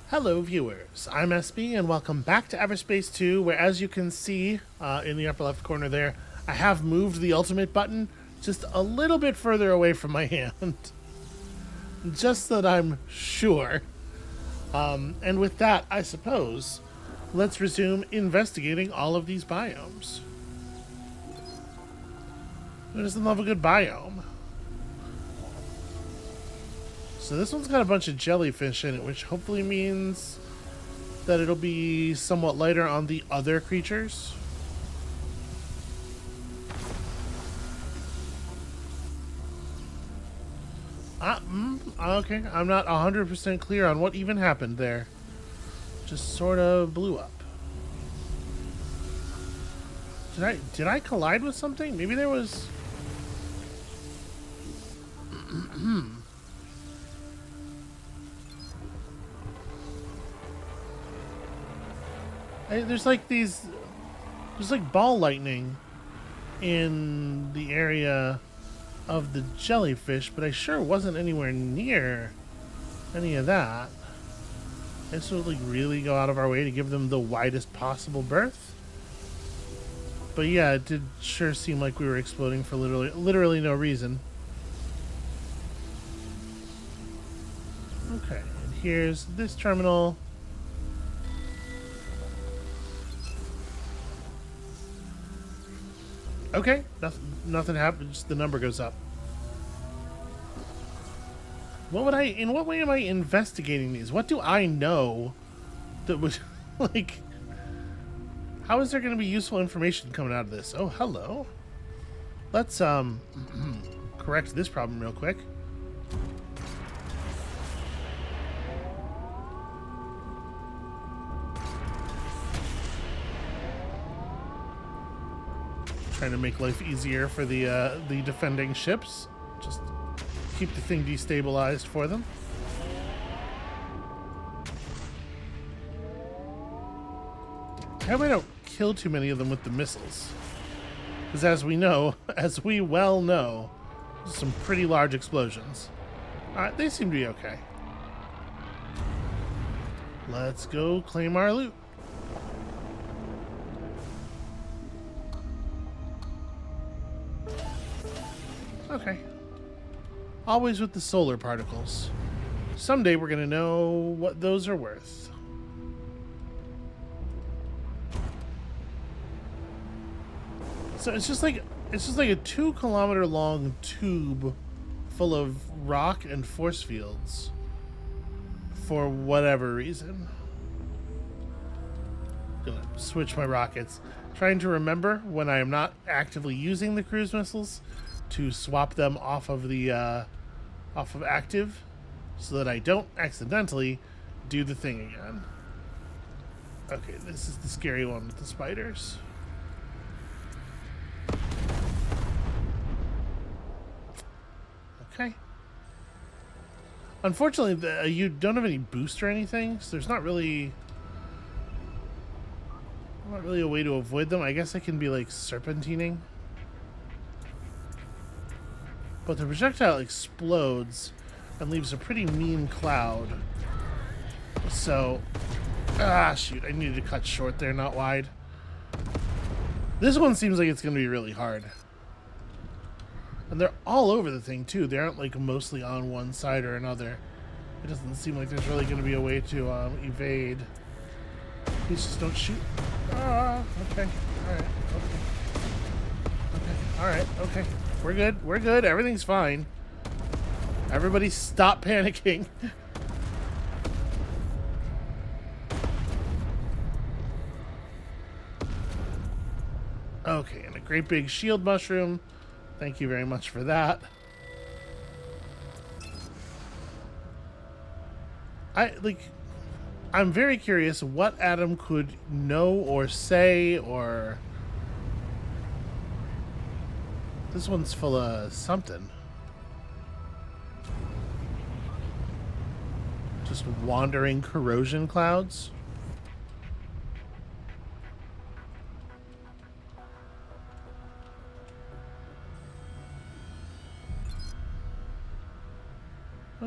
Hello viewers, I'm SB and welcome back to Everspace 2 where, as you can see in the upper left corner there, I have moved the ultimate button just a little bit further away from my hand. Just so that I'm sure. And with that, I suppose, let's resume investigating all of these biomes. Who doesn't love a good biome? So this one's got a bunch of jellyfish in it, which hopefully means that it'll be somewhat lighter on the other creatures. Okay, I'm not 100% clear on what even happened there. Just sort of blew up. Did I collide with something? Maybe there was... There's like ball lightning in the area of the jellyfish, but I sure wasn't anywhere near any of that. I just would like really go out of our way to give them the widest possible berth. But yeah, it did sure seem like we were exploding for literally no reason. Okay, and here's this terminal. Okay, nothing happened, just the number goes up. In what way am I investigating these? What do I know that would, like, how is there going to be useful information coming out of this? Oh, hello. Let's, correct this problem real quick. Trying to make life easier for the defending ships. Just keep the thing destabilized for them. I hope I don't kill too many of them with the missiles. Because as we well know, some pretty large explosions. Alright, they seem to be okay. Let's go claim our loot. Okay. Always with the solar particles. Someday we're gonna know what those are worth. So it's just like a 2-kilometer long tube full of rock and force fields for whatever reason. Gonna switch my rockets. Trying to remember when I am not actively using the cruise missiles to swap them off of the off of active so that I don't accidentally do the thing again. Okay, this is the scary one with the spiders. Okay. Unfortunately, you don't have any boost or anything, so there's not really a way to avoid them. I guess I can be like serpentining. But the projectile explodes and leaves a pretty mean cloud. So, shoot, I needed to cut short there, not wide. This one seems like it's going to be really hard. And they're all over the thing, too. They aren't, like, mostly on one side or another. It doesn't seem like there's really going to be a way to evade. Please just don't shoot. Okay. Alright, okay. Okay, alright, okay. We're good. We're good. Everything's fine. Everybody stop panicking. Okay, and a great big shield mushroom. Thank you very much for that. I'm very curious what Adam could know or say or... This one's full of something. Just wandering corrosion clouds.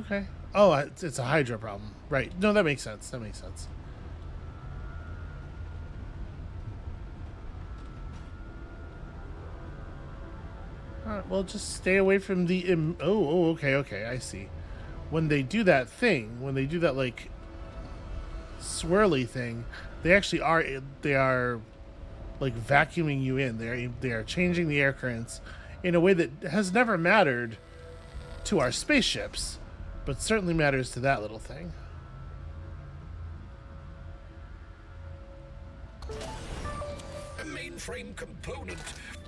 Okay. Oh, it's a Hydra problem. Right. No, that makes sense. That makes sense. Alright, well, just stay away from the... okay, okay, I see. When they do that thing, when they do that, like, swirly thing, they actually are... They are, like, vacuuming you in. They are changing the air currents in a way that has never mattered to our spaceships, but certainly matters to that little thing. A mainframe component.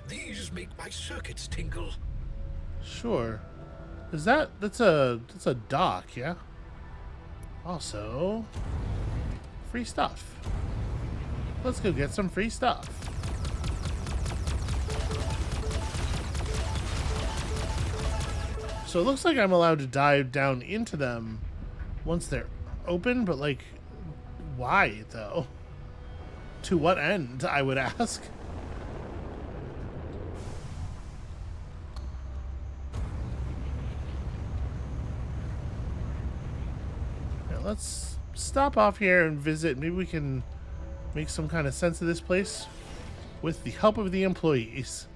These make my circuits tingle. Sure. That's a dock, yeah? Also, free stuff. Let's go get some free stuff. So it looks like I'm allowed to dive down into them once they're open, but like, why though? To what end, I would ask? Now let's stop off here and visit. Maybe we can make some kind of sense of this place with the help of the employees.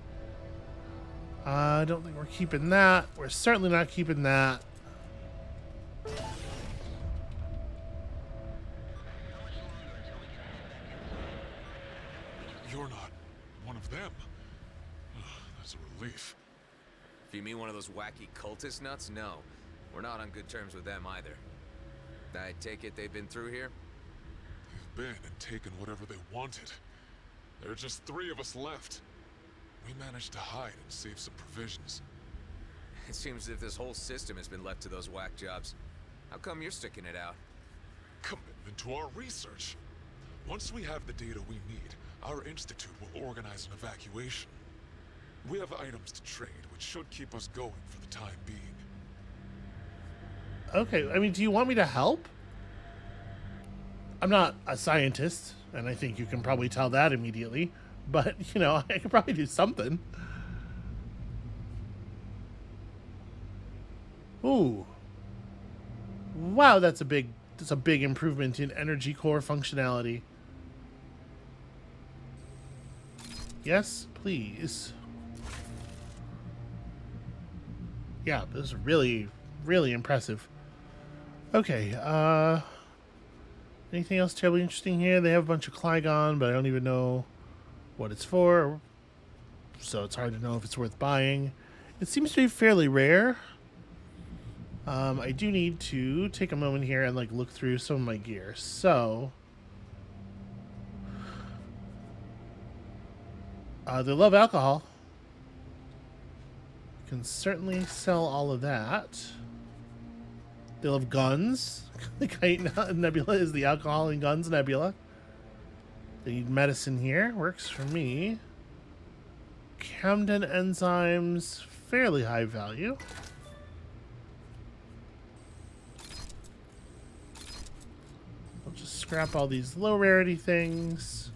I don't think we're keeping that. We're certainly not keeping that. You're not one of them. That's a relief. If you mean one of those wacky cultist nuts, no. We're not on good terms with them either. I take it they've been through here? They've been and taken whatever they wanted. There are just 3 of us left. We managed to hide and save some provisions. It seems as if this whole system has been left to those whack jobs. How come you're sticking it out? Commitment to our research. Once we have the data we need, our institute will organize an evacuation. We have items to trade, which should keep us going for the time being. Okay, I mean, do you want me to help? I'm not a scientist, and I think you can probably tell that immediately. But, you know, I could probably do something. Ooh. Wow, that's a big improvement in energy core functionality. Yes, please. Yeah, this is really, really impressive. Okay, anything else terribly interesting here? They have a bunch of Klygon, but I don't even know what it's for, so it's hard to know if it's worth buying. It seems to be fairly rare. I do need to take a moment here and like look through some of my gear. So they love alcohol. Can certainly sell all of that. They love guns. The Kite Nebula is the alcohol and guns nebula. They need medicine here. Works for me. Camden enzymes, fairly high value. I'll just scrap all these low rarity things.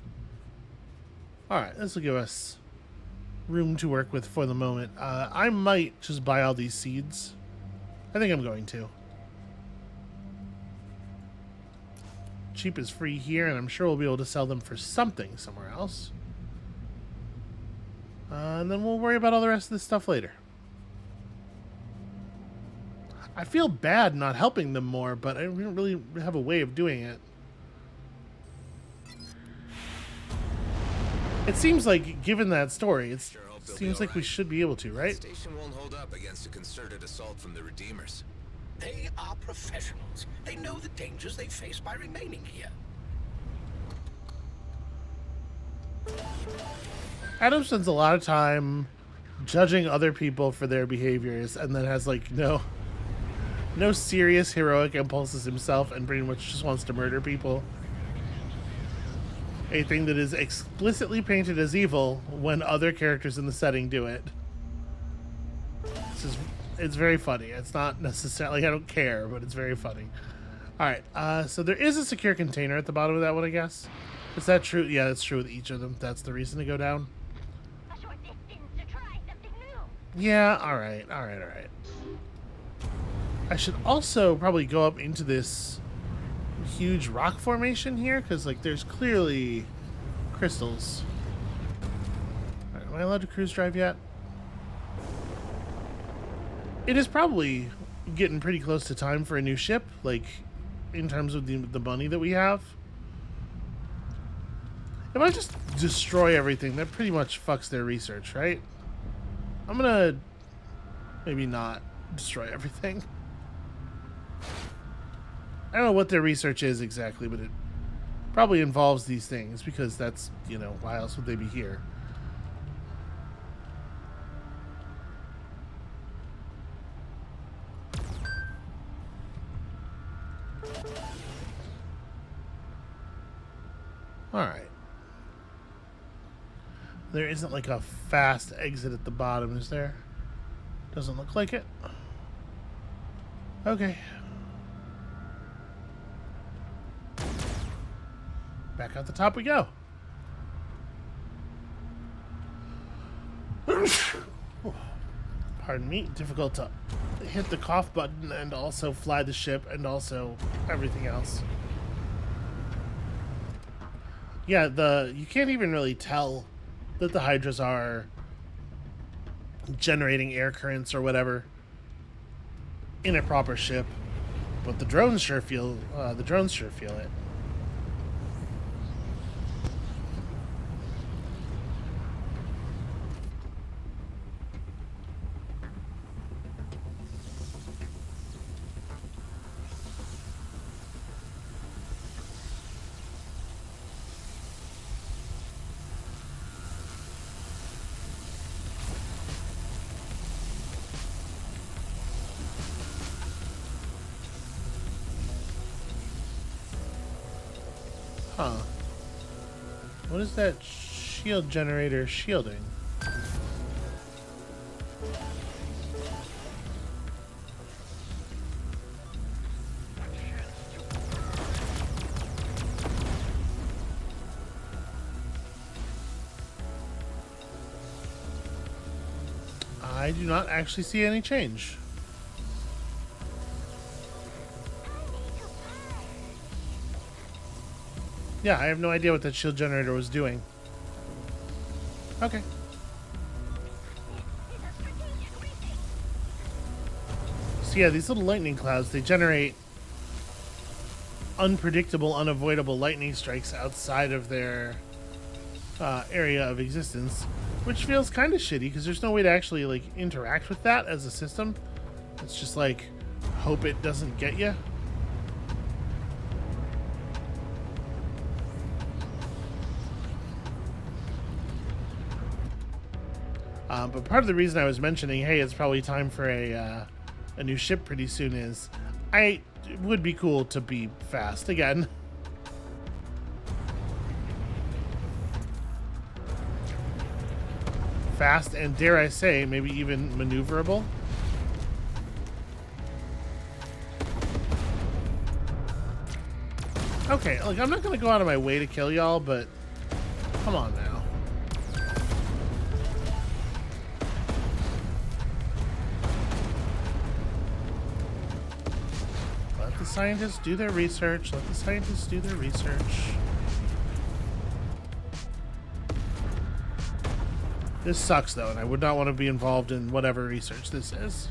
Alright, this will give us room to work with for the moment. I might just buy all these seeds. I think I'm going to. Cheap is free here, and I'm sure we'll be able to sell them for something somewhere else. And then we'll worry about all the rest of this stuff later. I feel bad not helping them more, but I don't really have a way of doing it. It seems like, given that story, it seems like we should be able to, right? The station won't hold up against a concerted assault from the Redeemers. They are professionals. They know the dangers they face by remaining here. Adam spends a lot of time judging other people for their behaviors and then has like no serious heroic impulses himself and pretty much just wants to murder people. A thing that is explicitly painted as evil when other characters in the setting do it. It's very funny. It's not necessarily, I don't care, but it's very funny. Alright, so there is a secure container at the bottom of that one, I guess. Is that true? Yeah, that's true with each of them. That's the reason to go down. A short distance to try something new. Yeah, alright. I should also probably go up into this huge rock formation here, because like there's clearly crystals. All right, am I allowed to cruise drive yet? It is probably getting pretty close to time for a new ship, like in terms of the money that we have. If I just destroy everything, that pretty much fucks their research, right? I'm gonna maybe not destroy everything. I don't know what their research is exactly, but it probably involves these things, because that's, you know, why else would they be here? Alright. There isn't like a fast exit at the bottom, is there? Doesn't look like it. Okay. Back out the top we go. Pardon me. Difficult to hit the cough button and also fly the ship and also everything else. Yeah, you can't even really tell that the Hydras are generating air currents or whatever in a proper ship, but the drones sure feel it. Huh. What is that shield generator shielding? I do not actually see any change. Yeah, I have no idea what that shield generator was doing. Okay. So yeah, these little lightning clouds, they generate unpredictable, unavoidable lightning strikes outside of their area of existence, which feels kind of shitty because there's no way to actually like interact with that as a system. It's just like, hope it doesn't get you. But part of the reason I was mentioning, hey, it's probably time for a new ship pretty soon is, it would be cool to be fast again. Fast and, dare I say, maybe even maneuverable. Okay, like, I'm not going to go out of my way to kill y'all, but come on now. Let the scientists do their research. Let the scientists do their research. This sucks, though, and I would not want to be involved in whatever research this is.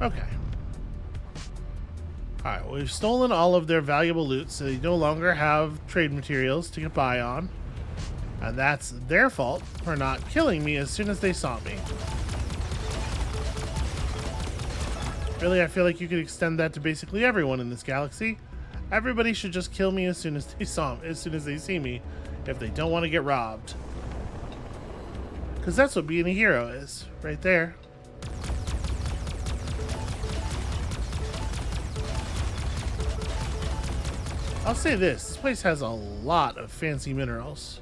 Okay. Alright, we've stolen all of their valuable loot, so they no longer have trade materials to get by on. And that's their fault for not killing me as soon as they saw me. Really, I feel like you could extend that to basically everyone in this galaxy. Everybody should just kill me as soon as they see me, if they don't want to get robbed. Because that's what being a hero is, right there. I'll say this place has a lot of fancy minerals.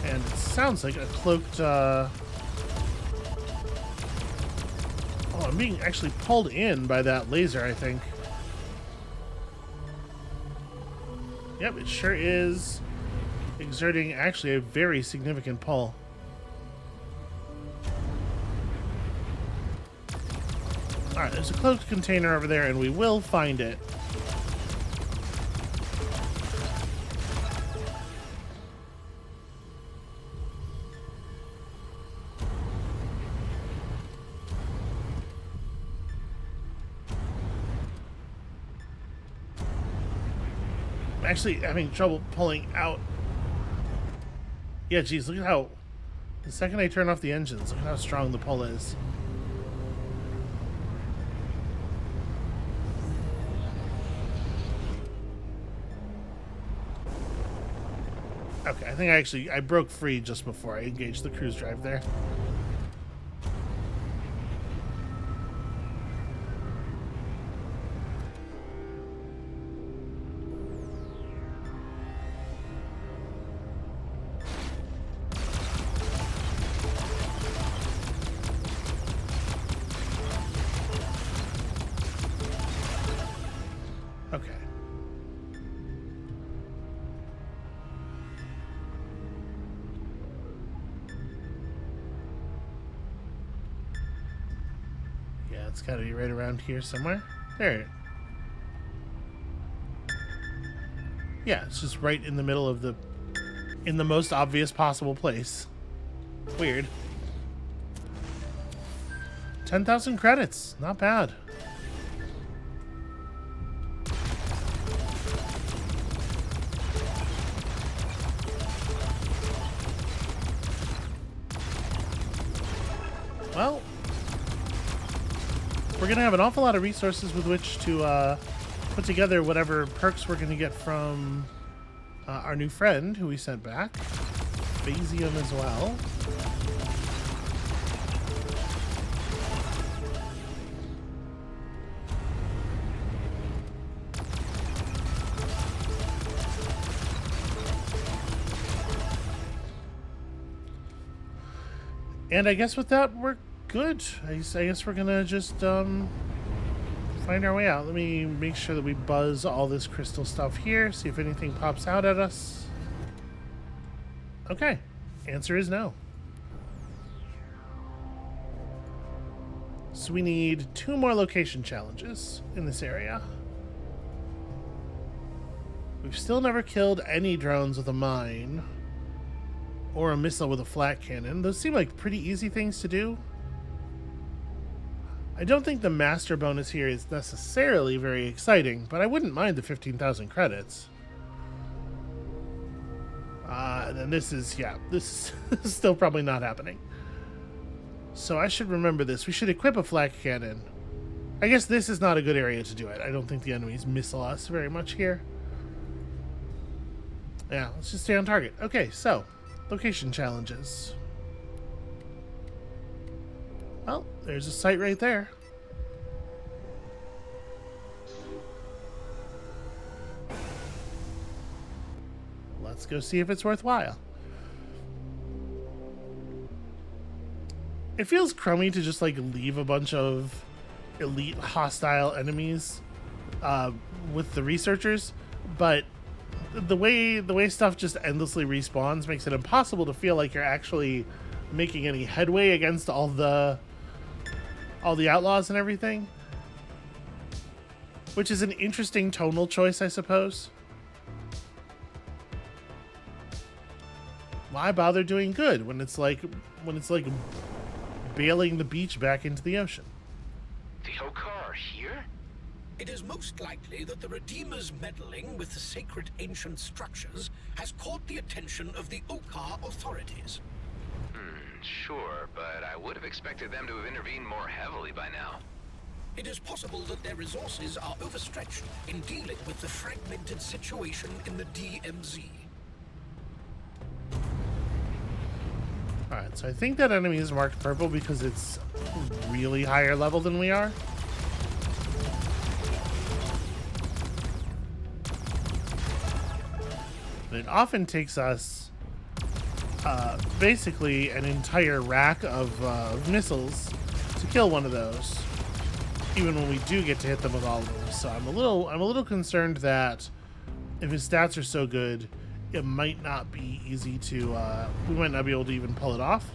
And it sounds like a cloaked, Oh, I'm being actually pulled in by that laser, I think. Yep, it sure is. exerting actually a very significant pull. Alright, there's a cloaked container over there, and we will find it. I'm actually having trouble pulling out. Yeah, geez, look at how... The second I turn off the engines, look at how strong the pull is. Okay, I think I broke free just before I engaged the cruise drive there. Okay. Yeah, it's gotta be right around here somewhere. There. Yeah, it's just right in the middle of in the most obvious possible place. Weird. 10,000 credits. Not bad. Well, we're going to have an awful lot of resources with which to put together whatever perks we're going to get from our new friend who we sent back. Phasium as well. And I guess with that, we're good. I guess we're gonna just find our way out. Let me make sure that we buzz all this crystal stuff here, see if anything pops out at us. Okay, answer is no. So we need 2 more location challenges in this area. We've still never killed any drones with a mine or a missile with a flat cannon. Those seem like pretty easy things to do. I don't think the master bonus here is necessarily very exciting, but I wouldn't mind the 15,000 credits. And then this is still probably not happening. So I should remember this. We should equip a flat cannon. I guess this is not a good area to do it. I don't think the enemies missile us very much here. Yeah, let's just stay on target. Okay, so location challenges. Well, there's a site right there. Let's go see if it's worthwhile. It feels crummy to just like leave a bunch of elite hostile enemies with the researchers, but the way stuff just endlessly respawns makes it impossible to feel like you're actually making any headway against all the outlaws and everything, which is an interesting tonal choice, I suppose. Why bother doing good when it's like bailing the beach back into the ocean? The Hokar are here? It is most likely that the Redeemer's meddling with the sacred ancient structures has caught the attention of the Okar authorities. Sure, but I would have expected them to have intervened more heavily by now. It is possible that their resources are overstretched in dealing with the fragmented situation in the DMZ. Alright, so I think that enemy is marked purple because it's really higher level than we are. And it often takes us basically an entire rack of missiles to kill one of those, even when we do get to hit them with all of them. So I'm a little concerned that if his stats are so good, it might not be easy to, we might not be able to even pull it off.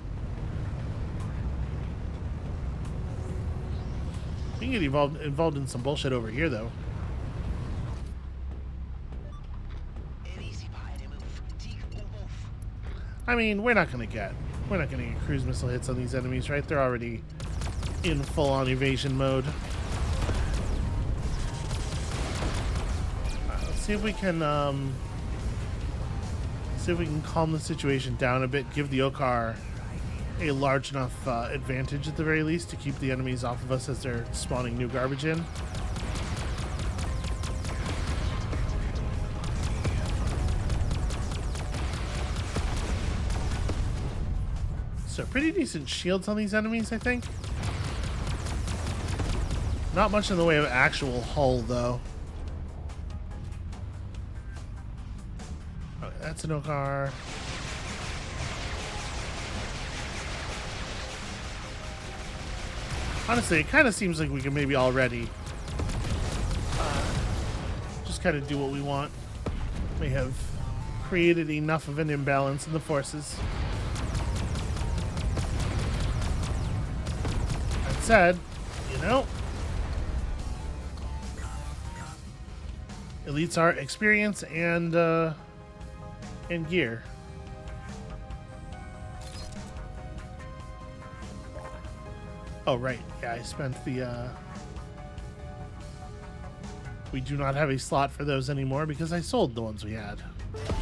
We can get involved in some bullshit over here, though. I mean, we're not gonna get cruise missile hits on these enemies, right? They're already in full-on evasion mode. Alright, let's see if we can calm the situation down a bit, give the Okar a large enough advantage at the very least to keep the enemies off of us as they're spawning new garbage in. So pretty decent shields on these enemies, I think. Not much in the way of actual hull, though. Okay, that's an Okar. Honestly, it kind of seems like we can maybe already just kind of do what we want. We have created enough of an imbalance in the forces. That said, you know, elites are experience and gear. Oh, right. Yeah, I spent the, we do not have a slot for those anymore because I sold the ones we had. Okay.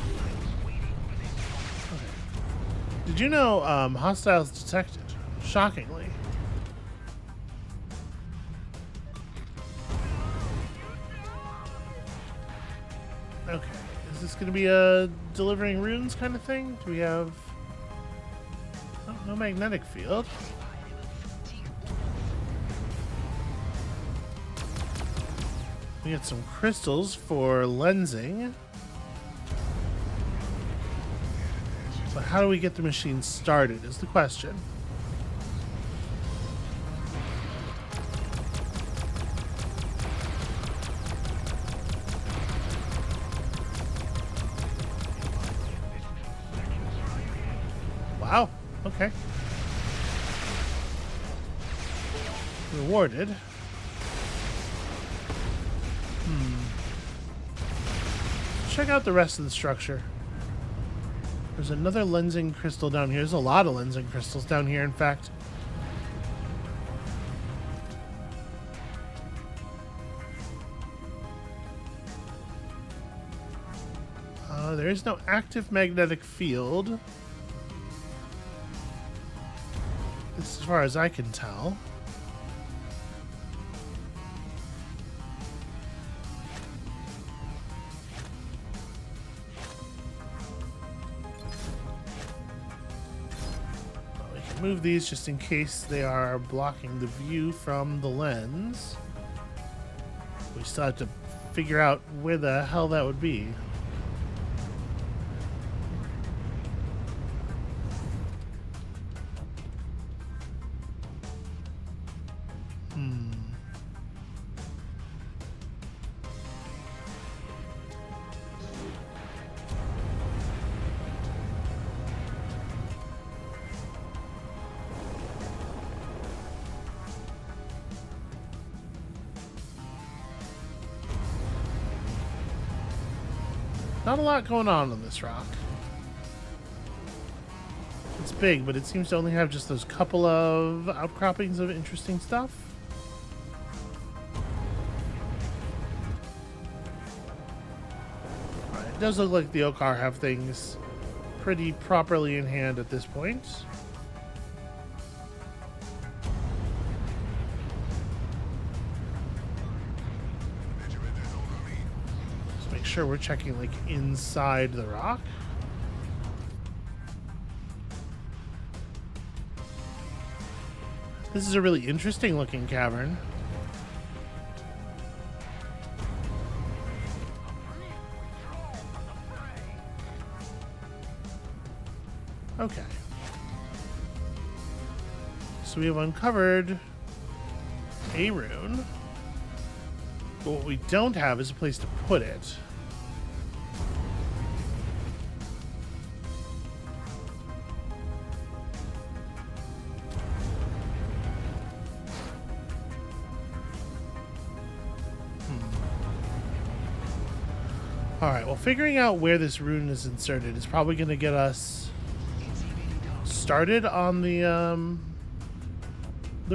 Did you know, hostiles detected? Shockingly. Okay. Is this going to be a delivering runes kind of thing? Do we have... Oh, no magnetic field. We get some crystals for lensing. But how do we get the machine started is the question. Wow, okay. Rewarded. Check out the rest of the structure. There's another lensing crystal down here. There's a lot of lensing crystals down here, in fact. There is no active magnetic field, as far as I can tell. Move these just in case they are blocking the view from the lens. We still have to figure out where the hell that would be. Not a lot going on this rock. It's big, but it seems to only have just those couple of outcroppings of interesting stuff. Alright, it does look like the Okar have things pretty properly in hand at this point. Sure, we're checking like inside the rock. This is a really interesting looking cavern. Okay. So we have uncovered a rune. But what we don't have is a place to put it. Alright, well, figuring out where this rune is inserted is probably going to get us started on the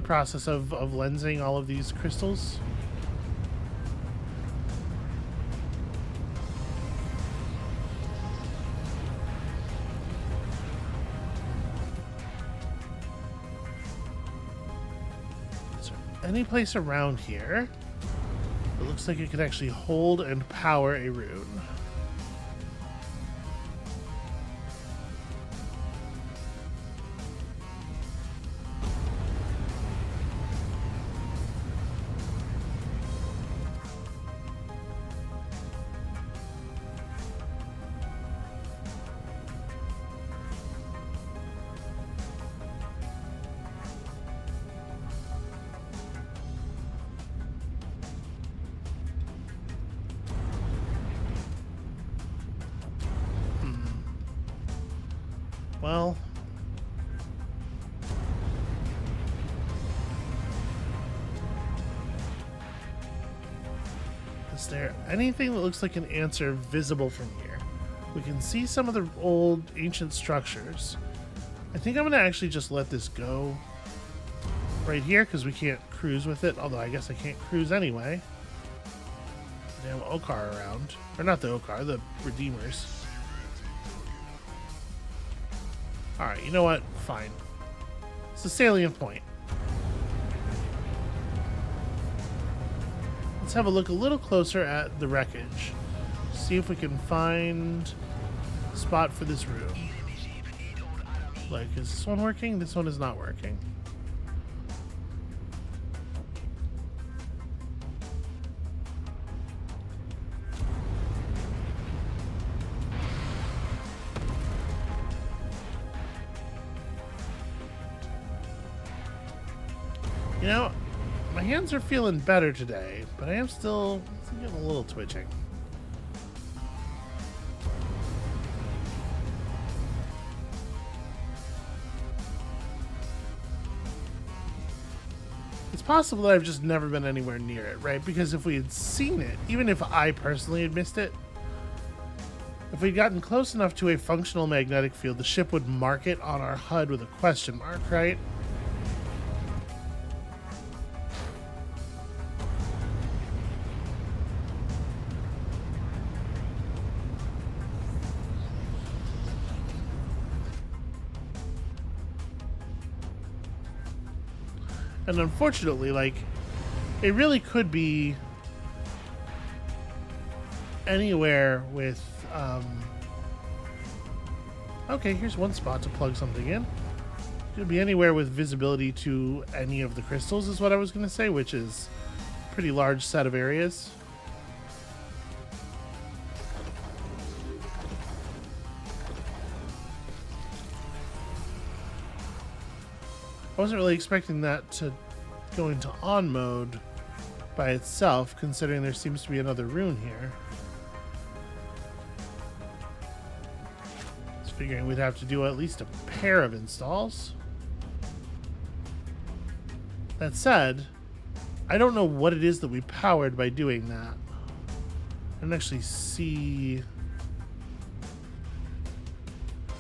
process of lensing all of these crystals. Is there any place around here that looks like it could actually hold and power a rune? Well, is there anything that looks like an answer visible from here? We can see some of the old ancient structures. I think I'm going to actually just let this go right here because we can't cruise with it, although I guess I can't cruise anyway. Damn Okar around. Or not the Okar, the Redeemers. Alright, you know what? Fine. It's a salient point. Let's have a look a little closer at the wreckage. See if we can find a spot for this room. Like, is this one working? This one is not working. You know, my hands are feeling better today, but I am still getting a little twitching. It's possible that I've just never been anywhere near it, right? Because if we had seen it, even if I personally had missed it, if we'd gotten close enough to a functional magnetic field, the ship would mark it on our HUD with a question mark, right? And unfortunately, like, it really could be anywhere with, okay, here's one spot to plug something in. It could be anywhere with visibility to any of the crystals is what I was going to say, which is a pretty large set of areas. I wasn't really expecting that to go into on mode by itself, considering there seems to be another rune here. I was figuring we'd have to do at least a pair of installs. That said, I don't know what it is that we powered by doing that. I don't actually see...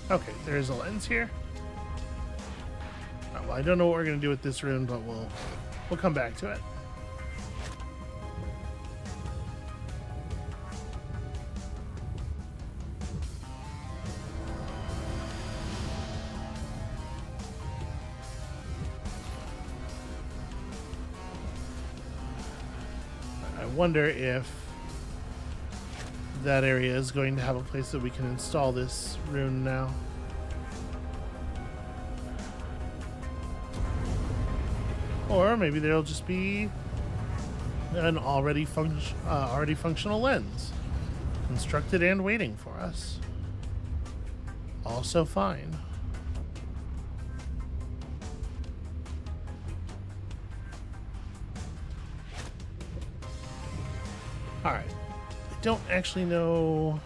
Okay, there is a lens here. Well, I don't know what we're going to do with this rune, but we'll come back to it. I wonder if that area is going to have a place that we can install this rune now. Or maybe there'll just be an already functional lens, constructed and waiting for us. Also fine. Alright. I don't actually know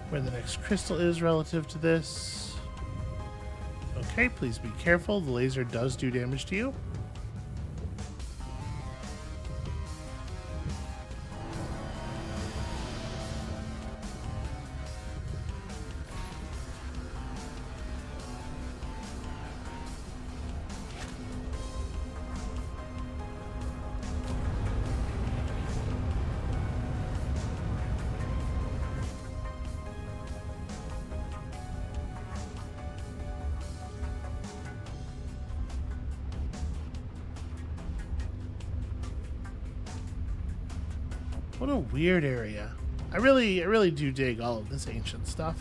where the next crystal is relative to this. Okay, please be careful. The laser does do damage to you. What a weird area. I really do dig all of this ancient stuff.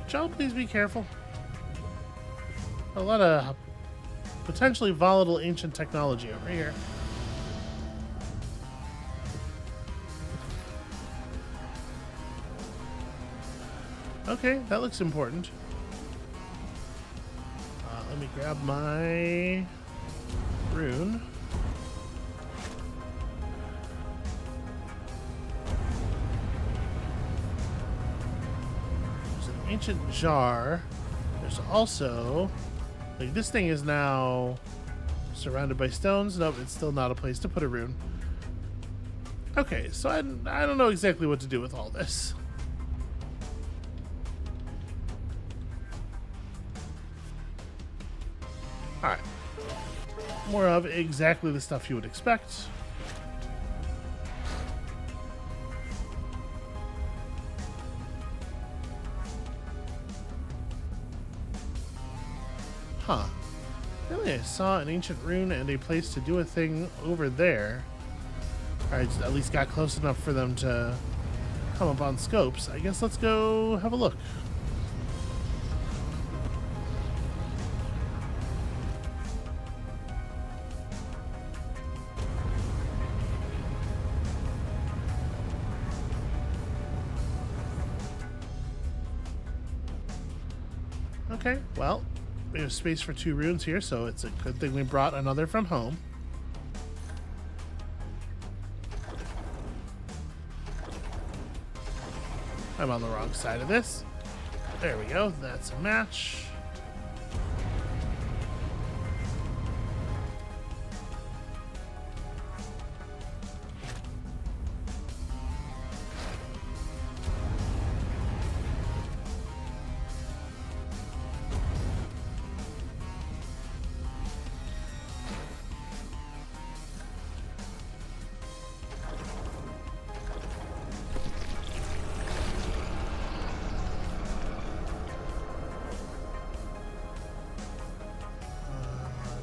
Joe, please be careful. A lot of potentially volatile ancient technology over here. Okay, that looks important. Let me grab my rune. There's an ancient jar. There's also... like, this thing is now surrounded by stones. Nope, it's still not a place to put a rune. Okay, so I don't know exactly what to do with all this. Alright. More of exactly the stuff you would expect. Huh. Really, I saw an ancient rune and a place to do a thing over there. I at least got close enough for them to come up on scopes. I guess let's go have a look. Okay, well, we have space for 2 runes here, so it's a good thing we brought another from home. I'm on the wrong side of this. There we go, that's a match.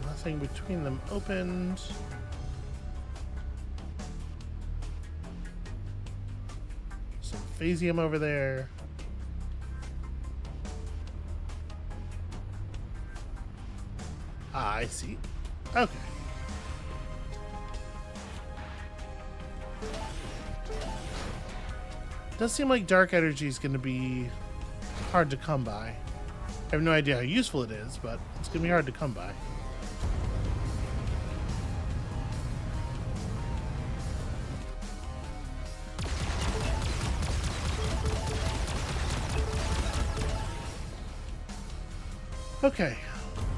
Nothing between them opened. Some phasium over there. Ah, I see. Okay. Does seem like dark energy is going to be hard to come by. I have no idea how useful it is, but it's going to be hard to come by. Okay,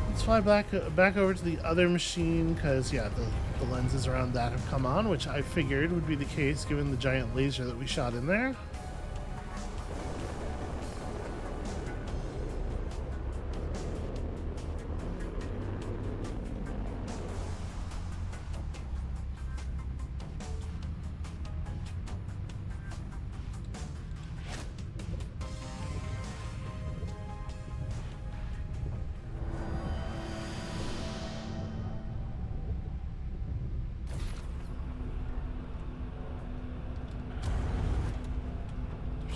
let's fly back over to the other machine, because, yeah, the lenses around that have come on, which I figured would be the case given the giant laser that we shot in there.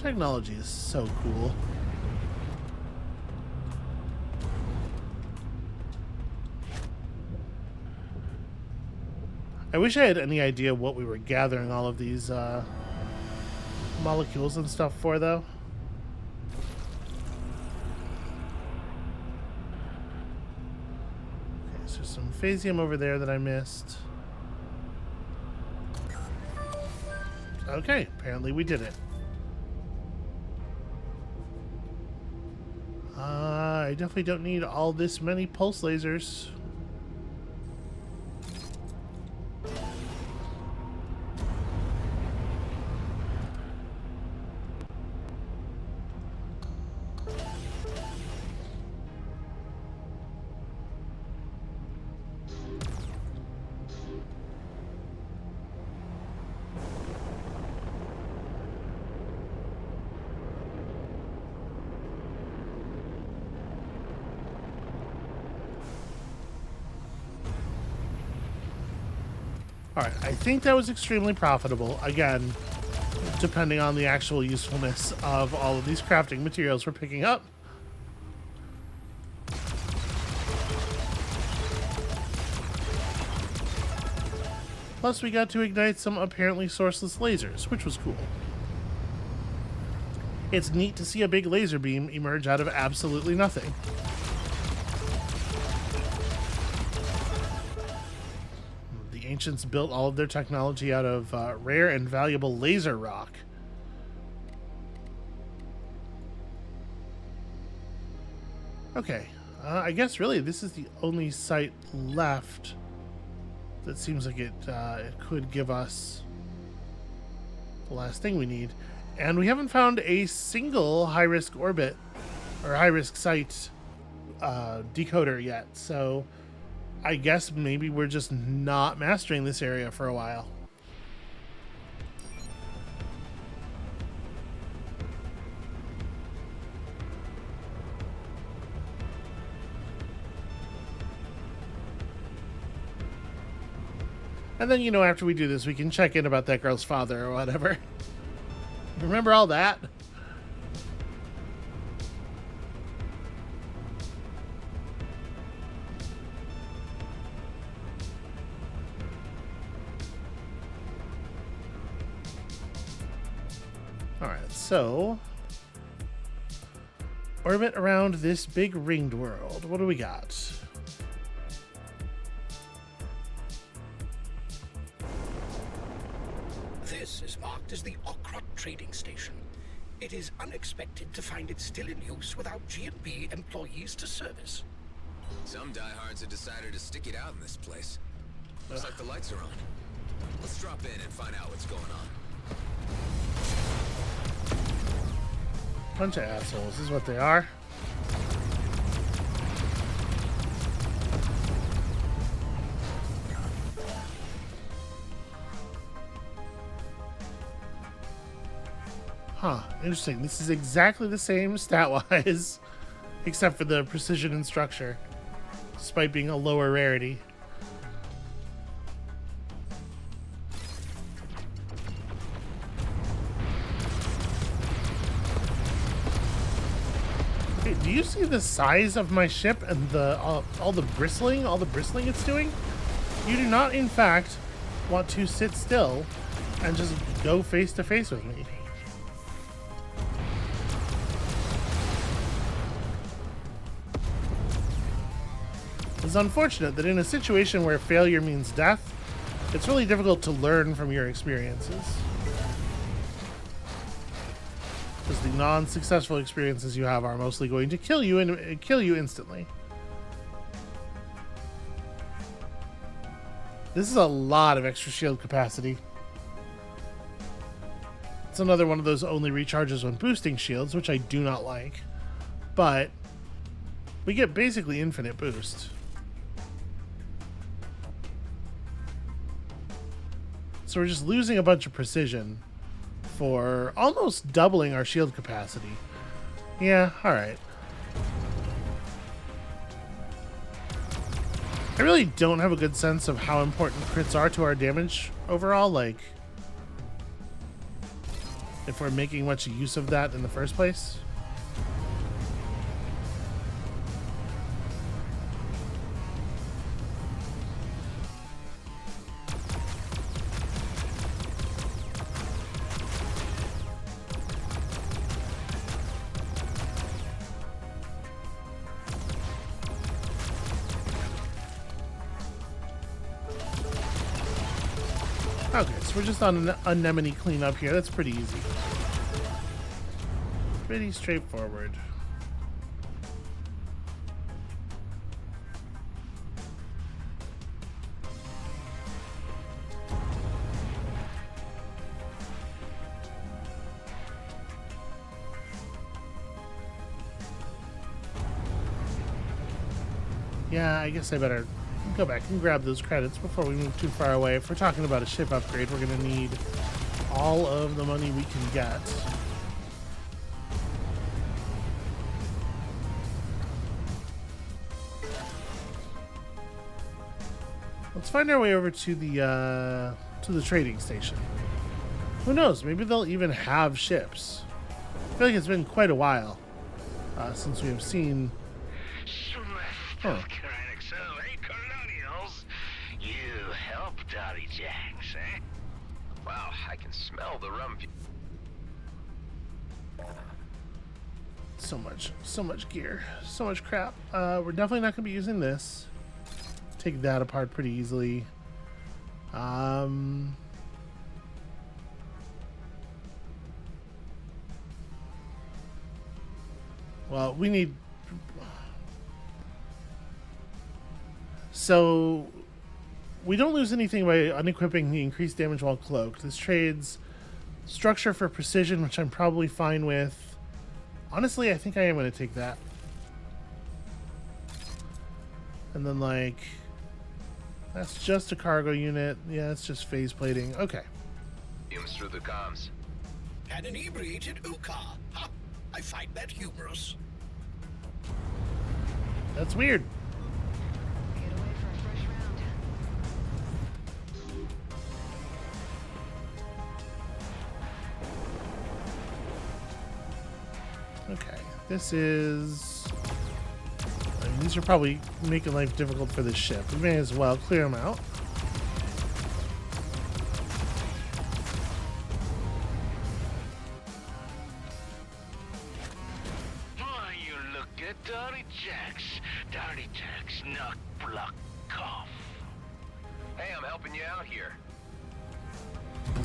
Technology is so cool. I wish I had any idea what we were gathering all of these molecules and stuff for, though. Okay, so some phasium over there that I missed. Okay, apparently we did it. I definitely don't need all this many pulse lasers. Alright, I think that was extremely profitable. Again, depending on the actual usefulness of all of these crafting materials we're picking up. Plus, we got to ignite some apparently sourceless lasers, which was cool. It's neat to see a big laser beam emerge out of absolutely nothing. The ancients built all of their technology out of rare and valuable laser rock. Okay, I guess really this is the only site left that seems like it could give us the last thing we need. And we haven't found a single high-risk orbit or high-risk site decoder yet, so I guess maybe we're just not mastering this area for a while. And then, you know, after we do this, we can check in about that girl's father or whatever. Remember all that? Alright, so orbit around this big ringed world. What do we got? This is marked as the Okrut trading station. It is unexpected to find it still in use without G&B employees to service. Some diehards have decided to stick it out in this place. Looks like the lights are on. Let's drop in and find out what's going on. Bunch of assholes is what they are. Huh, interesting. This is exactly the same stat-wise, except for the precision and structure, despite being a lower rarity. Okay, do you see the size of my ship and the all the bristling it's doing? You do not, in fact, want to sit still and just go face to face with me. It's unfortunate that in a situation where failure means death, it's really difficult to learn from your experiences. Because the non-successful experiences you have are mostly going to kill you and kill you instantly. This is a lot of extra shield capacity. It's another one of those only recharges when boosting shields, which I do not like. But we get basically infinite boost. So we're just losing a bunch of precision for almost doubling our shield capacity. Yeah, alright. I really don't have a good sense of how important crits are to our damage overall, like if we're making much use of that in the first place. Okay, so we're just on an anemone cleanup here. That's pretty easy. Pretty straightforward. Yeah, I guess I better go back and grab those credits before we move too far away. If we're talking about a ship upgrade, we're going to need all of the money we can get. Let's find our way over to the trading station. Who knows? Maybe they'll even have ships. I feel like it's been quite a while since we have seen. Huh. So, hey, Colonials, you help Dolly Jacks, eh? Wow, I can smell the rum. So much gear, so much crap. We're definitely not going to be using this. Take that apart pretty easily. Well, we need. So we don't lose anything by unequipping the increased damage while cloaked. This trades structure for precision, which I'm probably fine with. Honestly, I think I am going to take that. And then, like, that's just a cargo unit. Yeah, it's just phase plating. Okay. Fumes through the comms. An inebriated Ukar. Ha! I find that humorous. That's weird. Get away for a fresh round. Okay. This is... I mean, these are probably making life difficult for this ship. We may as well clear them out. Why, you look at Dolly Jacks. Dolly Jacks, knock, block, cough. Hey, I'm helping you out here.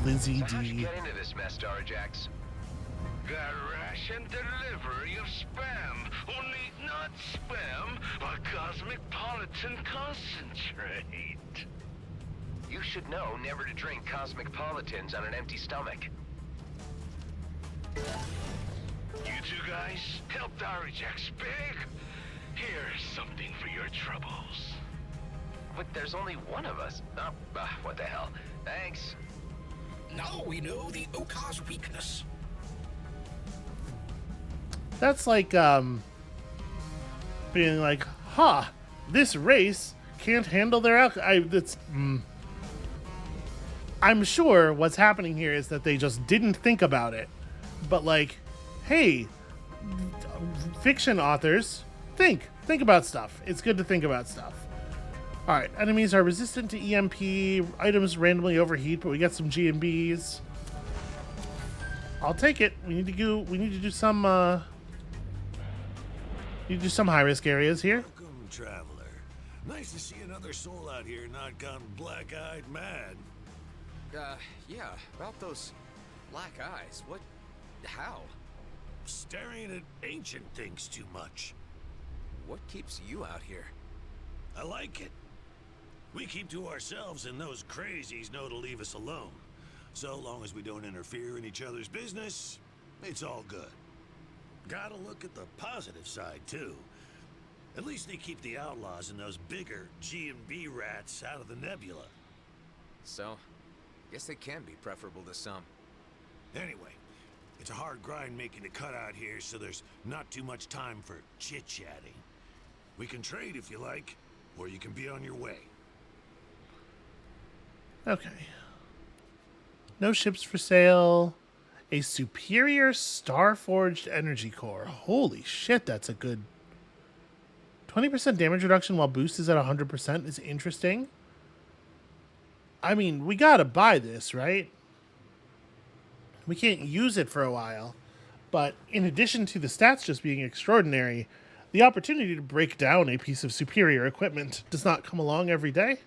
Lizzie So how'd you D. get into this mess, Starjax? Got ration delivery of spam. Only not spam, but cosmopolitan concentrate. You should know never to drink cosmopolitans on an empty stomach. You two guys, help Dolly Jacks big. Here's something for your troubles. But there's only one of us. Oh, what the hell. Thanks. Now we know the Ukar's weakness. That's like, being like, ha, this race can't handle their alcohol. I'm sure what's happening here is that they just didn't think about it. But, like, hey, fiction authors, think about stuff. It's good to think about stuff. All right, enemies are resistant to EMP. Items randomly overheat, but we got some GMBs. I'll take it. We need to do some high risk areas here. Welcome, traveler. Nice to see another soul out here not gone black-eyed mad. Yeah, about those black eyes. What? How? Staring at ancient things too much. What keeps you out here? I like it. We keep to ourselves and those crazies know to leave us alone. So long as we don't interfere in each other's business, it's all good. Gotta look at the positive side, too. At least they keep the outlaws and those bigger G&B rats out of the nebula. So, guess they can be preferable to some. Anyway, it's a hard grind making the cut out here, so there's not too much time for chit-chatting. We can trade if you like, or you can be on your way. Okay. No ships for sale. A superior star-forged energy core. Holy shit, that's a good... 20% damage reduction while boost is at 100% is interesting. I mean, we gotta buy this, right? We can't use it for a while. But in addition to the stats just being extraordinary, the opportunity to break down a piece of superior equipment does not come along every day.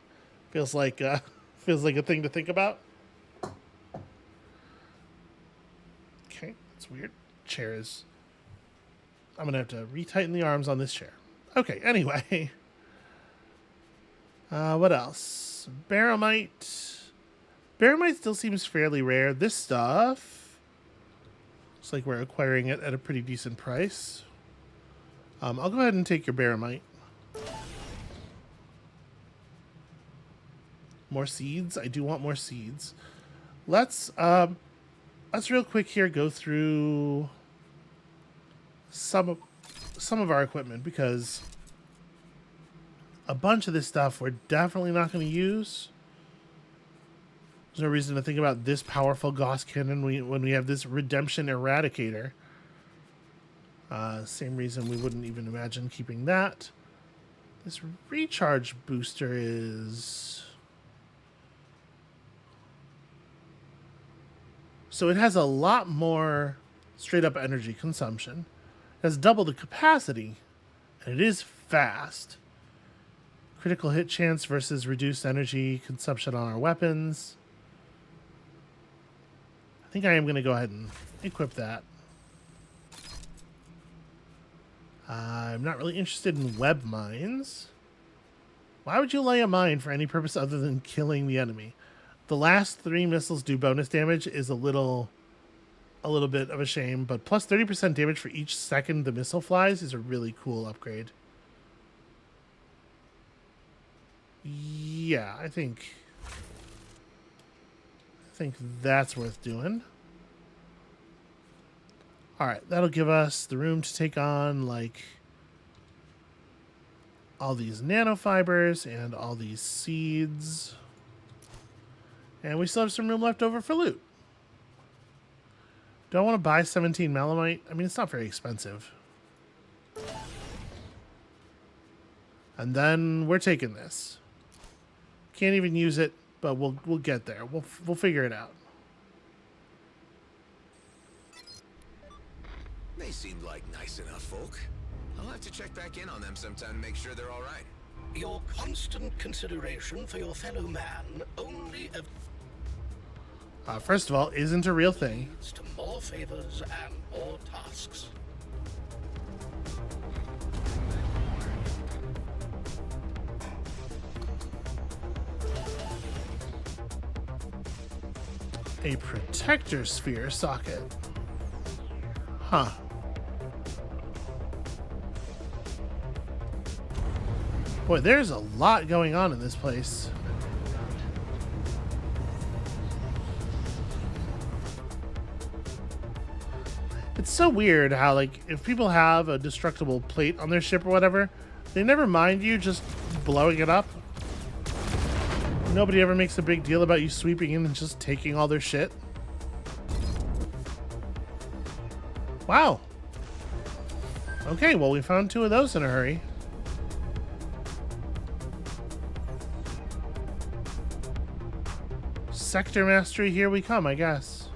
Feels like a thing to think about. Okay, that's weird. Chair is... I'm going to have to retighten the arms on this chair. Okay, anyway. What else? Baromite. Baromite still seems fairly rare. This stuff... looks like we're acquiring it at a pretty decent price. I'll go ahead and take your Baromite. More seeds? I do want more seeds. Let's real quick here go through some of our equipment because a bunch of this stuff we're definitely not going to use. There's no reason to think about this powerful Gauss cannon when we have this Redemption Eradicator. Same reason we wouldn't even imagine keeping that. This recharge booster is... So it has a lot more straight up energy consumption. It has double the capacity, and it is fast. Critical hit chance versus reduced energy consumption on our weapons. I think I am going to go ahead and equip that. I'm not really interested in web mines. Why would you lay a mine for any purpose other than killing the enemy? The last 3 missiles do bonus damage is a little bit of a shame, but plus 30% damage for each second the missile flies is a really cool upgrade. Yeah, I think that's worth doing. All right, that'll give us the room to take on like all these nanofibers and all these seeds. And we still have some room left over for loot. Do I want to buy 17 melamite? I mean, it's not very expensive. And then we're taking this. Can't even use it, but we'll get there. We'll figure it out. They seemed like nice enough folk. I'll have to check back in on them sometime to make sure they're all right. Your constant consideration for your fellow man only First of all, isn't a real thing. leads to more favors and more tasks. A protector sphere socket. Huh. Boy, there's a lot going on in this place. It's so weird how, like, if people have a destructible plate on their ship or whatever, they never mind you just blowing it up. Nobody ever makes a big deal about you sweeping in and just taking all their shit. Wow. Okay, well, we found 2 of those in a hurry. Sector mastery, here we come, I guess.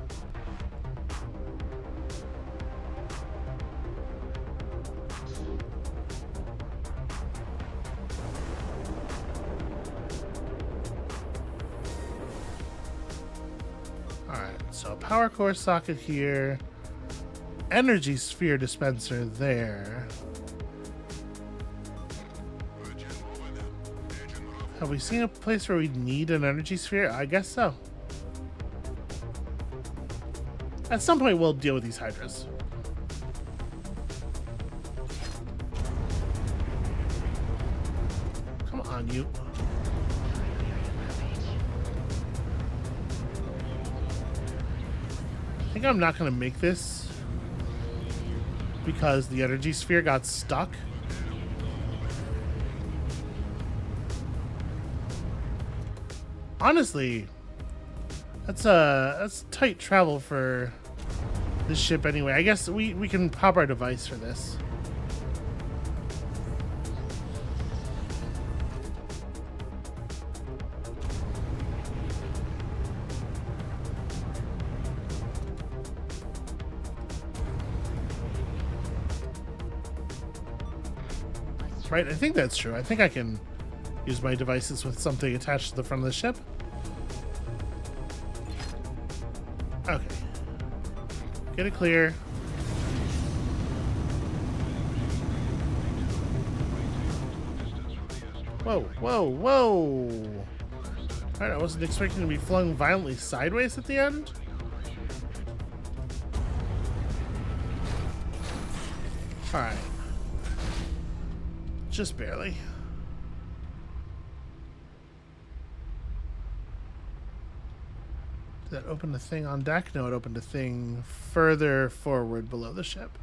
Power core socket here. Energy sphere dispenser there. Have we seen a place where we need an energy sphere? I guess so. At some point we'll deal with these hydras. Come on, you. I think I'm not going to make this because the energy sphere got stuck. Honestly, that's tight travel for this ship anyway. I guess we can pop our device for this. Right, I think that's true. I think I can use my devices with something attached to the front of the ship. Okay. Get it clear. Whoa, whoa, whoa! Alright, I wasn't expecting to be flung violently sideways at the end. Alright. Just barely. Did that open the thing on deck? No, it opened a thing further forward below the ship.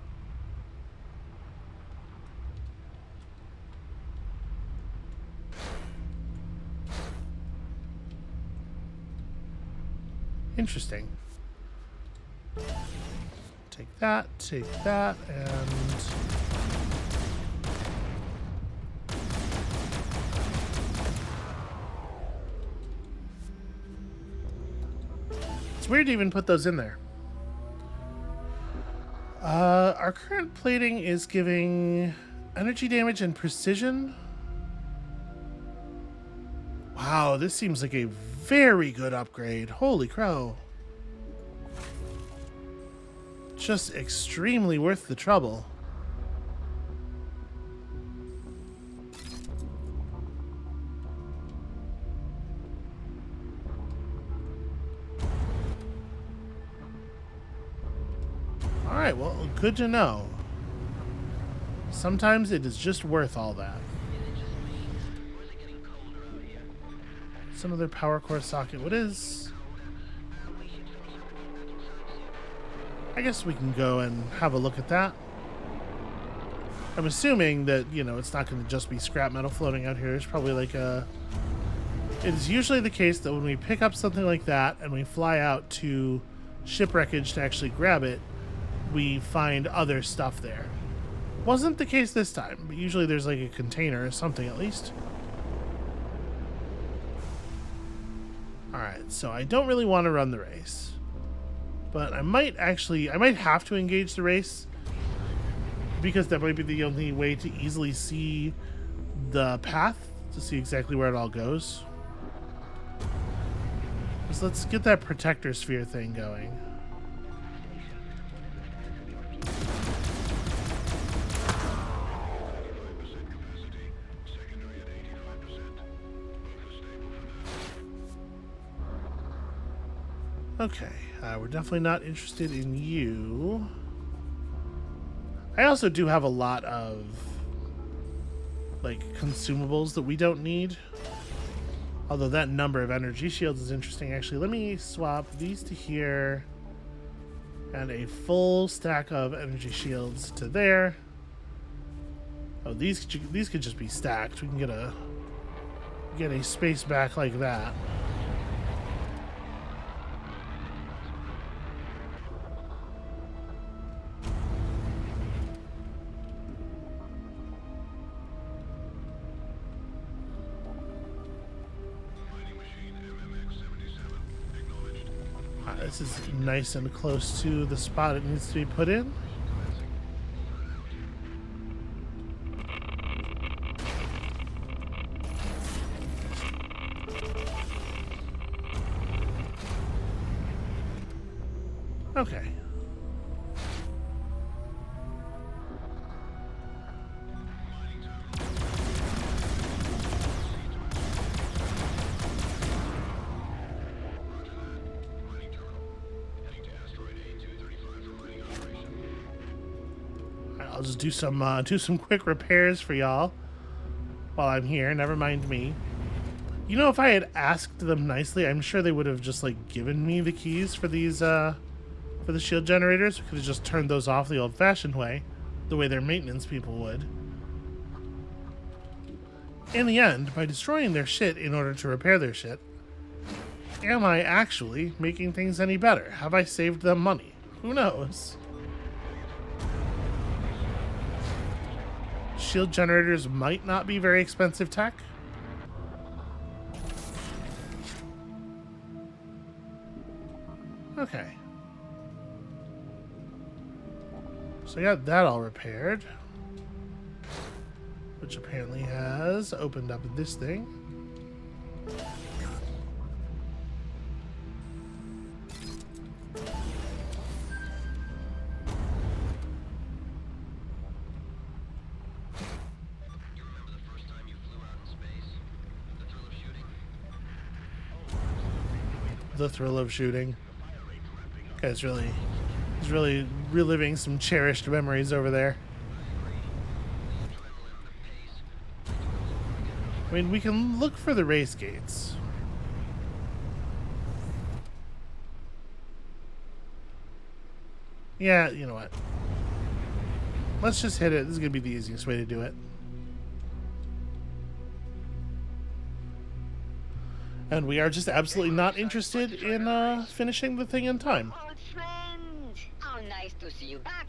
Interesting. Take that, and... It's weird to even put those in there. Our current plating is giving energy damage and precision. Wow, this seems like a very good upgrade. Holy crow. Just extremely worth the trouble. Alright, well, good to know. Sometimes it is just worth all that. Some other power core socket. What is... I guess we can go and have a look at that. I'm assuming that, you know, it's not going to just be scrap metal floating out here. It's probably like a... It is usually the case that when we pick up something like that and we fly out to shipwreckage to actually grab it, we find other stuff there. Wasn't the case this time, but usually there's like a container or something at least. Alright, so I don't really want to run the race. But I might have to engage the race, because that might be the only way to easily see the path, to see exactly where it all goes. So let's get that protector sphere thing going. Okay, we're definitely not interested in you. I also do have a lot of, like, consumables that we don't need. Although that number of energy shields is interesting. Actually, let me swap these to here. And a full stack of energy shields to there. Oh, these could just be stacked. We can get a space back like that. This is nice and close to the spot it needs to be put in. Okay. I'll just do some quick repairs for y'all while I'm here. Never mind me. You know, if I had asked them nicely, I'm sure they would have just like given me the keys for these for the shield generators. We could have just turned those off the old-fashioned way, the way their maintenance people would. In the end, by destroying their shit in order to repair their shit, am I actually making things any better? Have I saved them money? Who knows? Shield generators might not be very expensive tech. Okay. So I got that all repaired. Which apparently has opened up this thing. The thrill of shooting. Guy's really reliving some cherished memories over there. I mean, we can look for the race gates. Yeah, you know what? Let's just hit it. This is going to be the easiest way to do it. And we are just absolutely not interested in finishing the thing in time. Old friend, how nice to see you back.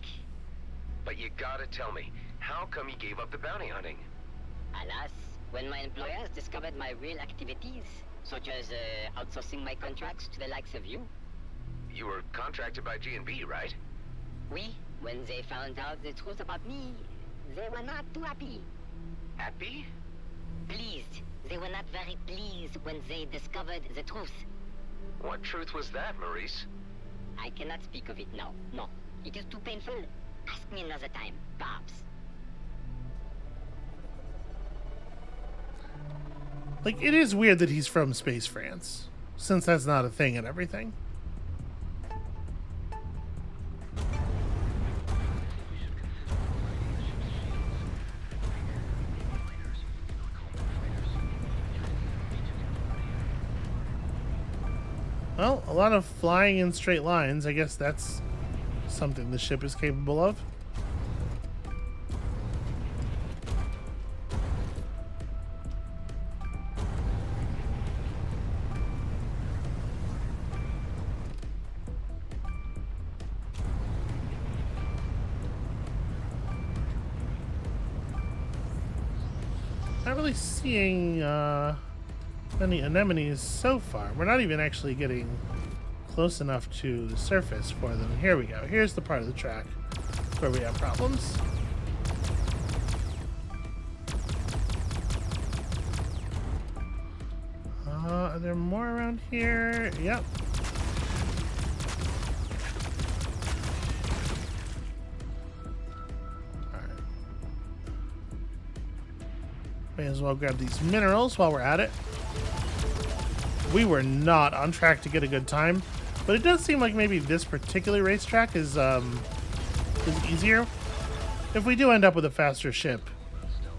But you gotta tell me, how come you gave up the bounty hunting? Alas, when my employers discovered my real activities, such as outsourcing my contracts to the likes of you, You were contracted by G&B, right? we, when they found out the truth about me, they were not too happy. Happy? Pleased. They were not very pleased when they discovered the truth. What truth was that, Maurice? I cannot speak of it now. No, it is too painful. Ask me another time, perhaps. Like, it is weird that he's from Space France, since that's not a thing and everything. Well, a lot of flying in straight lines. I guess that's something the ship is capable of. Not really seeing any anemones so far. We're not even actually getting close enough to the surface for them. Here we go. Here's the part of the track where we have problems. Are there more around here? Yep. Alright. May as well grab these minerals while we're at it. We were not on track to get a good time, but it does seem like maybe this particular racetrack is easier. If we do end up with a faster ship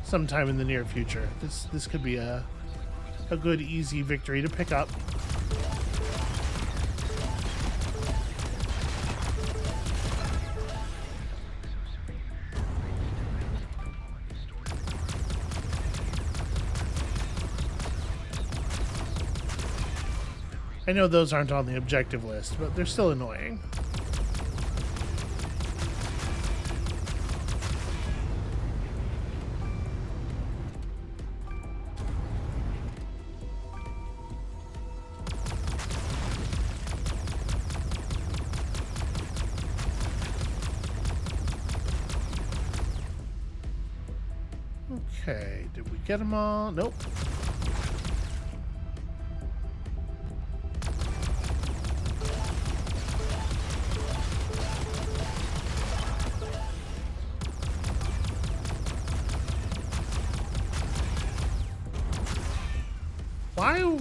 sometime in the near future, this could be a good easy victory to pick up. I know those aren't on the objective list, but they're still annoying. Okay, did we get them all? Nope.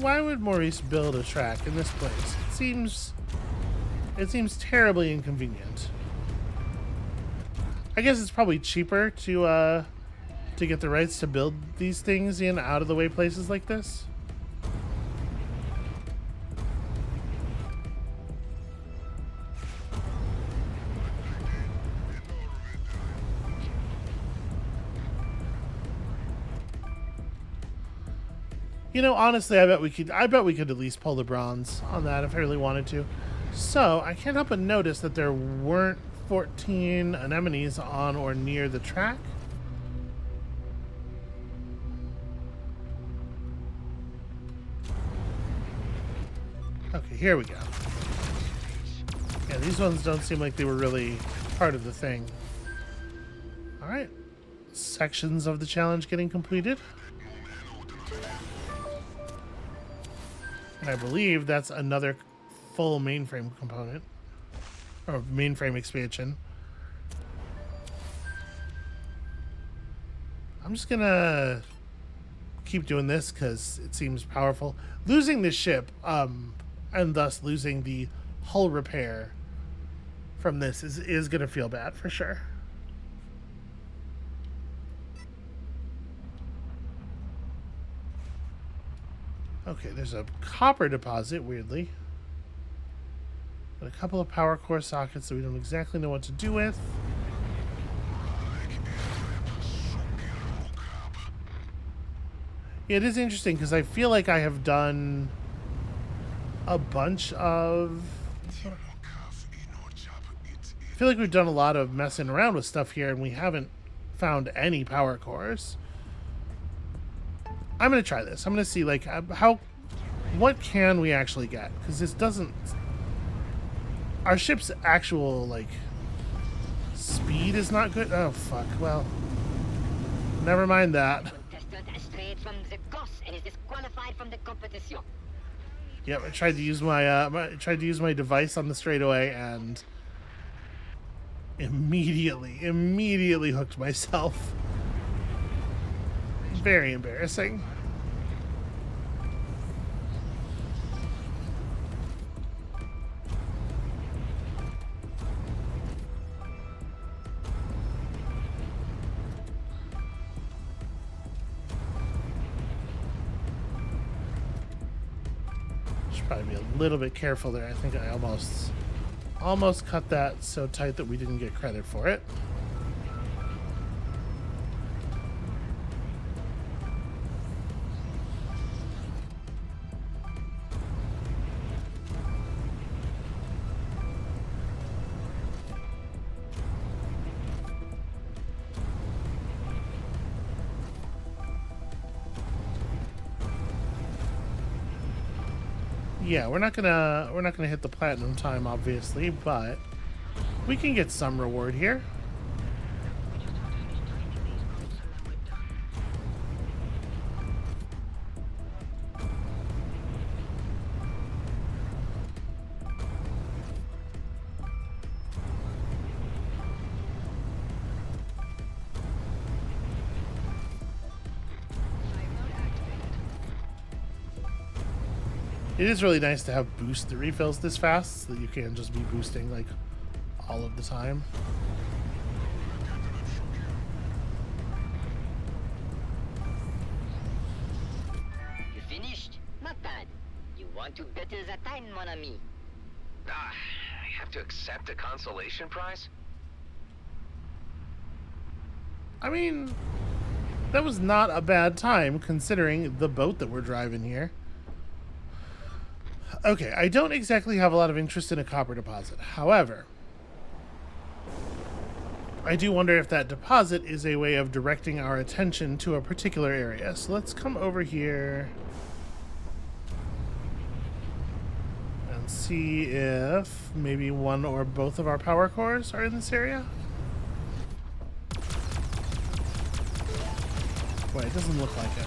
Why would Maurice build a track in this place? It seems terribly inconvenient. I guess it's probably cheaper to get the rights to build these things in out of the way places like this. You know, honestly, I bet we could at least pull the bronze on that if I really wanted to. So, I can't help but notice that there weren't 14 anemones on or near the track. Okay, here we go. Yeah, these ones don't seem like they were really part of the thing. Alright. Sections of the challenge getting completed. And I believe that's another full mainframe component. Or mainframe expansion. I'm just gonna keep doing this because it seems powerful. Losing this ship, and thus losing the hull repair from this is gonna feel bad for sure. Okay, there's a copper deposit, weirdly. Got a couple of power core sockets that we don't exactly know what to do with. Yeah, it is interesting because I feel like I have done a bunch of... I feel like we've done a lot of messing around with stuff here, and we haven't found any power cores. I'm going to try this. I'm going to see, like, what can we actually get? Because this doesn't... Our ship's actual, like, speed is not good. Oh, fuck. Well, never mind that. Contestant has strayed from the course and is disqualified from the competition. Yep, I tried to use my device on the straightaway and immediately hooked myself. Very embarrassing. Should probably be a little bit careful there. I think I almost cut that so tight that we didn't get credit for it. Yeah, we're not gonna hit the platinum time, obviously, but we can get some reward here. It is really nice to have boost the refills this fast, so that you can just be boosting like all of the time. You finished? Not bad. You want to better the time, mon ami? I have to accept a consolation prize? I mean, that was not a bad time considering the boat that we're driving here. Okay, I don't exactly have a lot of interest in a copper deposit. However, I do wonder if that deposit is a way of directing our attention to a particular area. So let's come over here and see if maybe one or both of our power cores are in this area. Boy, it doesn't look like it.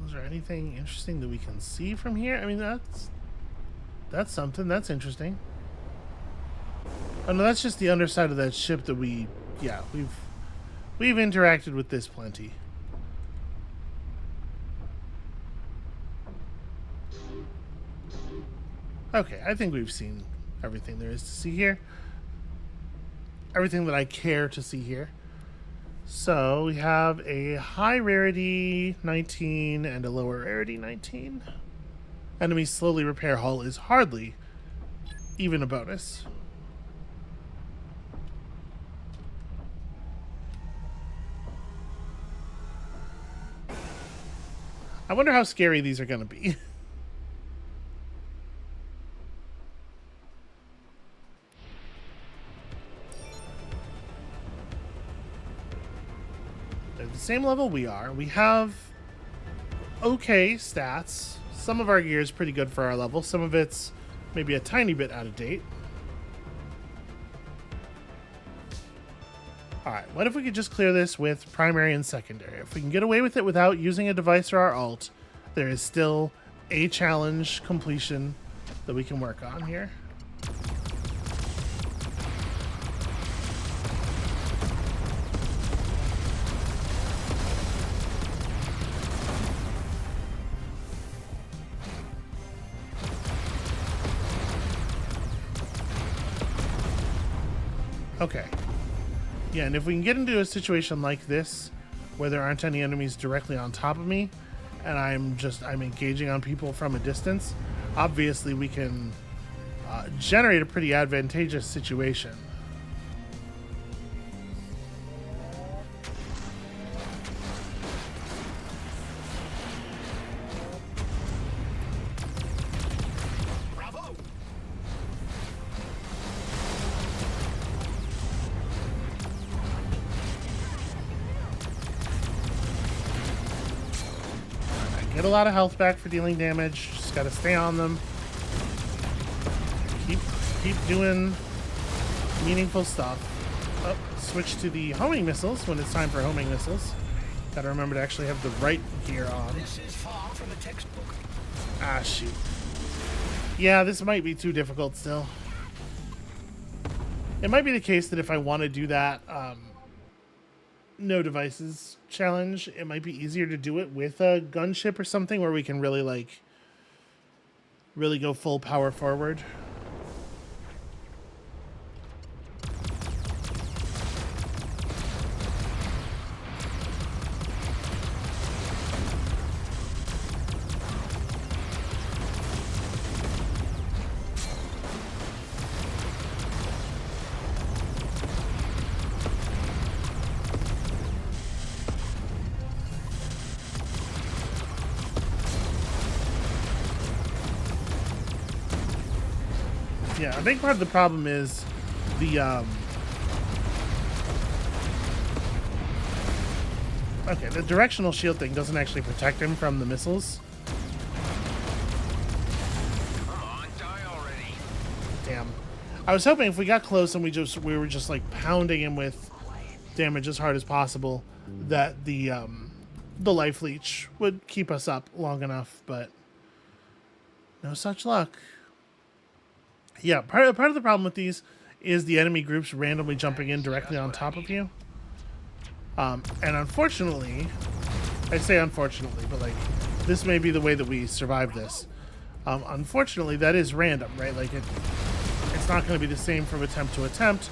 Is there anything interesting that we can see from here? I mean, that's something. That's interesting. Oh no, that's just the underside of that ship that we've interacted with this plenty. Okay, I think we've seen everything there is to see here. Everything that I care to see here. So we have a high rarity 19 and a lower rarity 19. Enemy slowly repair hull is hardly even a bonus. I wonder how scary these are going to be. They're the same level we are. We have okay stats. Some of our gear is pretty good for our level. Some of it's maybe a tiny bit out of date. Alright, what if we could just clear this with primary and secondary? If we can get away with it without using a device or our alt, there is still a challenge completion that we can work on here. Okay. Yeah, and if we can get into a situation like this, where there aren't any enemies directly on top of me, and I'm engaging on people from a distance, obviously we can generate a pretty advantageous situation. get a lot of health back for dealing damage. Just gotta stay on them. Keep doing meaningful stuff. Oh, switch to the homing missiles when it's time for homing missiles. Gotta remember to actually have the right gear on. This is far from a textbook. Ah, shoot. Yeah, this might be too difficult still. It might be the case that if I want to do that no devices challenge, it might be easier to do it with a gunship or something where we can really, like, really go full power forward. Yeah, I think part of the problem is the okay, the directional shield thing doesn't actually protect him from the missiles. Come on, die already. Damn. I was hoping if we got close and we were just like pounding him with damage as hard as possible, that the life leech would keep us up long enough, but no such luck. Yeah, part of the problem with these is the enemy groups randomly jumping in directly on top of you. And unfortunately, I say unfortunately, but like, this may be the way that we survive this. Unfortunately, that is random, right? Like, it's not going to be the same from attempt to attempt.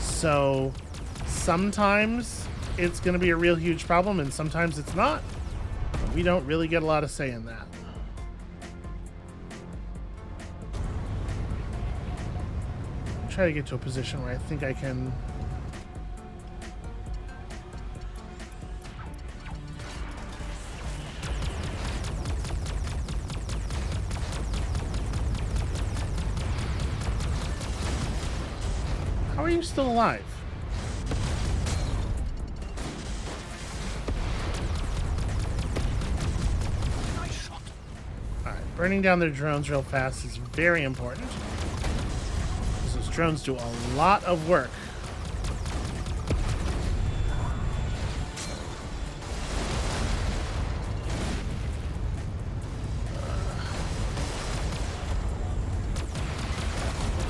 So sometimes it's going to be a real huge problem, and sometimes it's not. We don't really get a lot of say in that. Try to get to a position where I think I can. How are you still alive? Nice shot. Alright, burning down their drones real fast is very important. Those drones do a lot of work.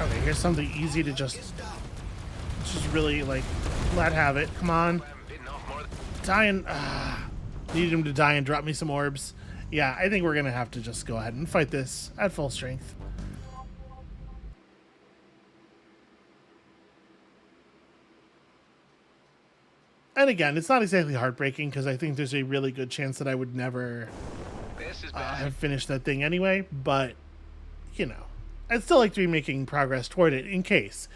Okay, here's something easy to just really, like, let have it. Come on. Die and... needed him to die and drop me some orbs. Yeah, I think we're going to have to just go ahead and fight this at full strength. And again, it's not exactly heartbreaking because I think there's a really good chance that I would never have finished that thing anyway. But, you know, I'd still like to be making progress toward it in case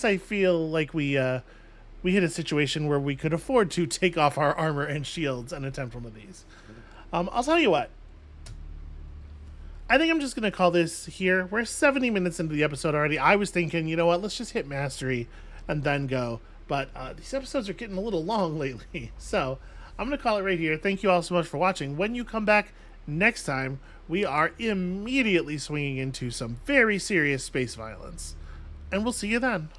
I feel like we hit a situation where we could afford to take off our armor and shields and attempt one of these. I'll tell you what. I think I'm just going to call this here. We're 70 minutes into the episode already. I was thinking, you know what, let's just hit mastery and then go. But these episodes are getting a little long lately. So I'm going to call it right here. Thank you all so much for watching. When you come back next time, we are immediately swinging into some very serious space violence. And we'll see you then.